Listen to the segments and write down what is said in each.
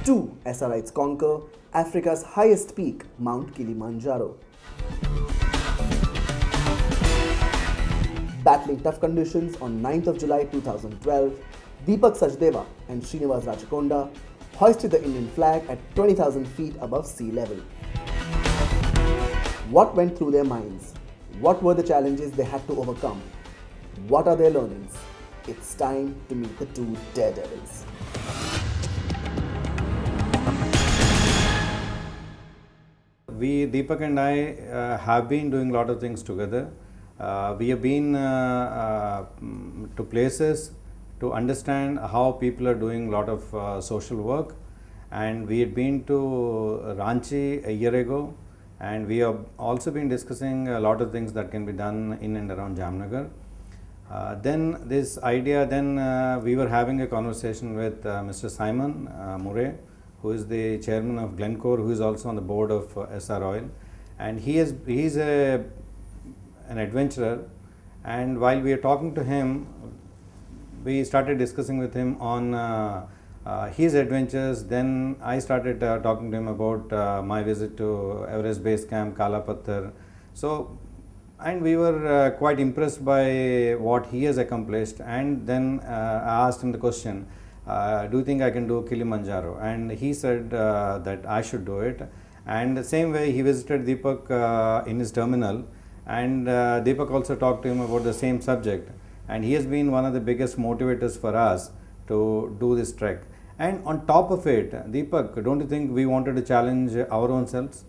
Two SRites conquer Africa's highest peak, Mount Kilimanjaro. Battling tough conditions on 9th of July 2012, Deepak Sachdeva and Srinivas Rachakonda hoisted the Indian flag at 20,000 feet above sea level. What went through their minds? What were the challenges they had to overcome? What are their learnings? It's time to meet the two daredevils. We, Deepak and I, have been doing a lot of things together. We have been to places to understand how people are doing a lot of social work, and we had been to Ranchi a year ago, and we have also been discussing a lot of things that can be done in and around Jamnagar. Then this idea, we were having a conversation with Mr. Simon Murray, who is the chairman of Glencore, who is also on the board of Essar Oil, and he's an adventurer. And while we are talking to him, we started discussing with him on his adventures. Then I started talking to him about my visit to Everest Base Camp, Kala Patthar. So, and we were quite impressed by what he has accomplished. And then I asked him the question, do you think I can do Kilimanjaro? And he said that I should do it. And the same way he visited Deepak in his terminal, and Deepak also talked to him about the same subject. And he has been one of the biggest motivators for us to do this trek. And on top of it, Deepak, don't you think we wanted to challenge our own selves?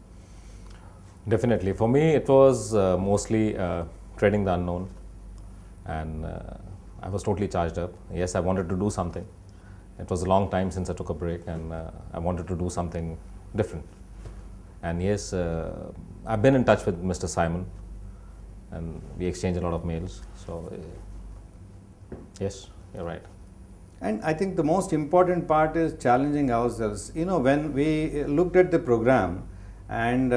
Definitely. For me, it was mostly treading the unknown, and I was totally charged up. Yes, I wanted to do something. It was a long time since I took a break, and I wanted to do something different. And yes, I've been in touch with Mr. Simon, and we exchanged a lot of mails. So, yes, you're right. And I think the most important part is challenging ourselves. You know, when we looked at the program, and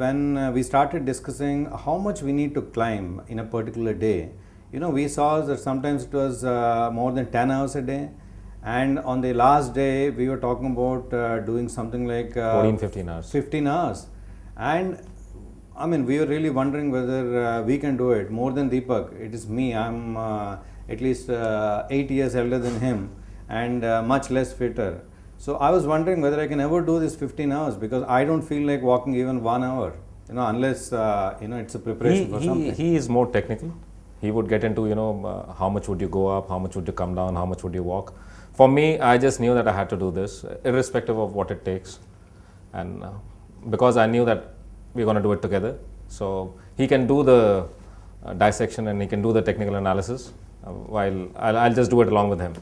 when we started discussing how much we need to climb in a particular day, you know, we saw that sometimes it was more than 10 hours a day. And on the last day, we were talking about doing something like 15 hours. 15 hours. And I mean, we were really wondering whether we can do it more than Deepak. It is me. I'm at least 8 years elder than him, and much less fitter. So I was wondering whether I can ever do this 15 hours, because I don't feel like walking even 1 hour, you know, unless you know, it's a preparation for something. He is more technical. He would get into, you know, how much would you go up, how much would you come down, how much would you walk. For me, I just knew that I had to do this, irrespective of what it takes, and because I knew that we're going to do it together. So he can do the dissection and he can do the technical analysis, while I'll just do it along with him.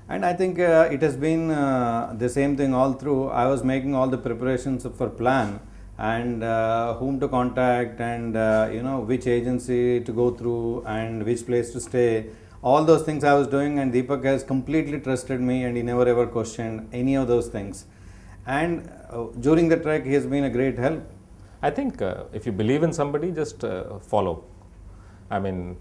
And I think it has been the same thing all through. I was making all the preparations for plan, and whom to contact, and you know, which agency to go through, and which place to stay. All those things I was doing, and Deepak has completely trusted me, and he never ever questioned any of those things. And during the trek, he has been a great help. I think if you believe in somebody, just follow. I mean,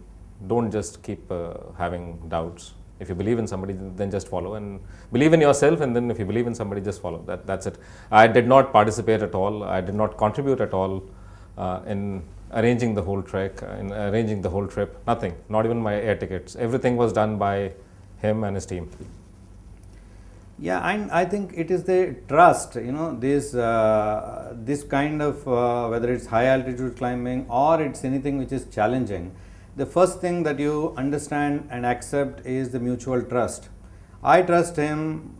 don't just keep having doubts. If you believe in somebody, then just follow, and believe in yourself, and then if you believe in somebody, just follow. That's it. I did not participate at all. I did not contribute at all in arranging the whole trek, in arranging the whole trip. Nothing, not even my air tickets. Everything was done by him and his team. Yeah, and I think it is the trust, you know, this kind of, whether it's high altitude climbing or it's anything which is challenging, the first thing that you understand and accept is the mutual trust. I trust him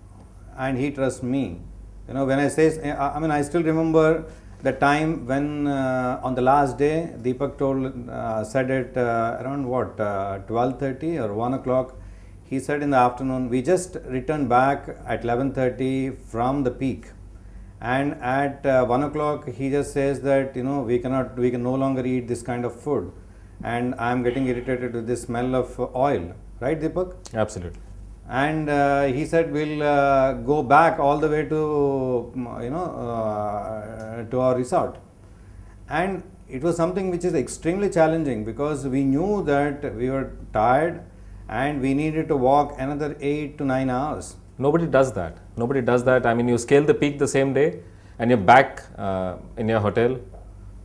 and he trusts me. You know, when I say, I mean, I still remember the time when on the last day, Deepak said it around what, 12:30 or 1 o'clock. He said in the afternoon, we just returned back at 11:30 from the peak. And at 1 o'clock, he just says that, you know, we can no longer eat this kind of food. And I'm getting irritated with the smell of oil. Right, Deepak? Absolutely. And he said, we'll go back all the way to, you know, to our resort. And it was something which is extremely challenging, because we knew that we were tired and we needed to walk another 8 to 9 hours. Nobody does that. Nobody does that. I mean, you scale the peak the same day and you're back in your hotel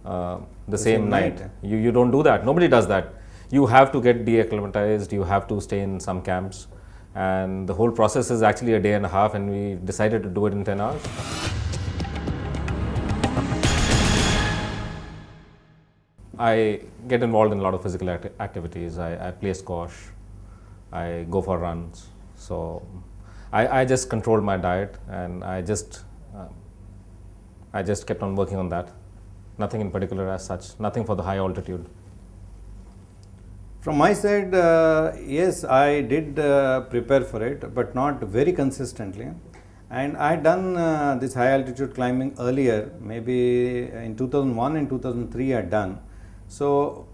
the same night. You don't do that. Nobody does that. You have to get deacclimatized, you have to stay in some camps, and the whole process is actually a day and a half, and we decided to do it in 10 hours. I get involved in a lot of physical activities. I play squash, I go for runs. So I just controlled my diet, and I just kept on working on that. Nothing in particular as such, nothing for the high altitude. From my side, yes, I did prepare for it, but not very consistently. And I had done this high altitude climbing earlier, maybe in 2001 and 2003 I had done. So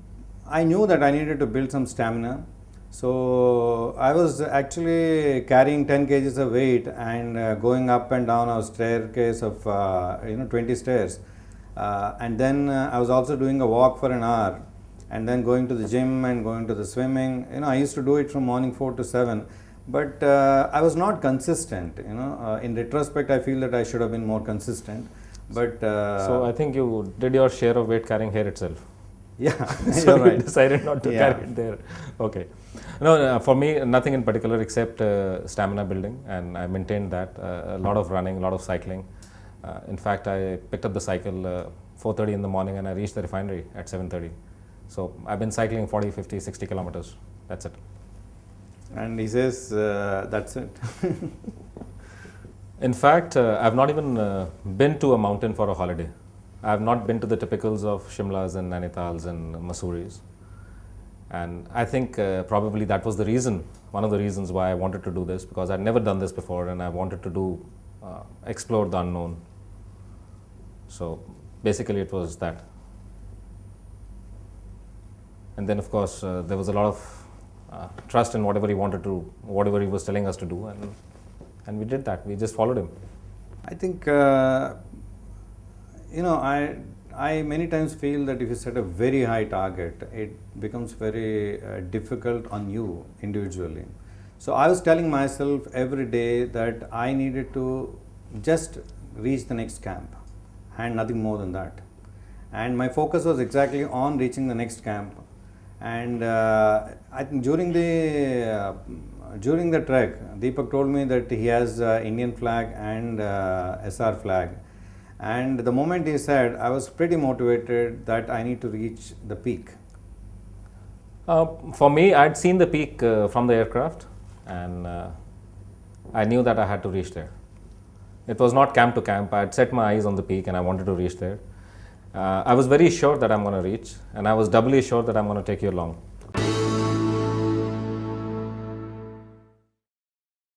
I knew that I needed to build some stamina. So I was actually carrying 10 kgs of weight and going up and down a staircase of 20 stairs. And then I was also doing a walk for an hour, and then going to the gym and going to the swimming. I used to do it from morning 4 to 7, but I was not consistent. In retrospect, I feel that I should have been more consistent. But so I think you did your share of weight carrying here itself. Yeah, So you're you right. decided not to carry it there. Okay. No, for me, nothing in particular except stamina building, and I maintained that. A lot of running, a lot of cycling. In fact, I picked up the cycle 4:30 in the morning, and I reached the refinery at 7:30. So I've been cycling 40, 50, 60 kilometers. That's it. And he says, that's it. In fact, I've not even been to a mountain for a holiday. I've not been to the typicals of Shimlas and Nainitals and Masuris. And I think probably that was the reason, one of the reasons why I wanted to do this, because I'd never done this before and I wanted to explore the unknown. So basically it was that. And then of course there was a lot of trust in whatever he whatever he was telling us to do, and we did that. We just followed him. I think, I many times feel that if you set a very high target, it becomes very difficult on you individually. So I was telling myself every day that I needed to just reach the next camp and nothing more than that. And my focus was exactly on reaching the next camp. And I think during the trek, Deepak told me that he has Indian flag and SR flag. And the moment he said, I was pretty motivated that I need to reach the peak. For me, I'd seen the peak from the aircraft, and I knew that I had to reach there. It was not camp to camp. I had set my eyes on the peak and I wanted to reach there. I was very sure that I'm going to reach, and I was doubly sure that I'm going to take you along.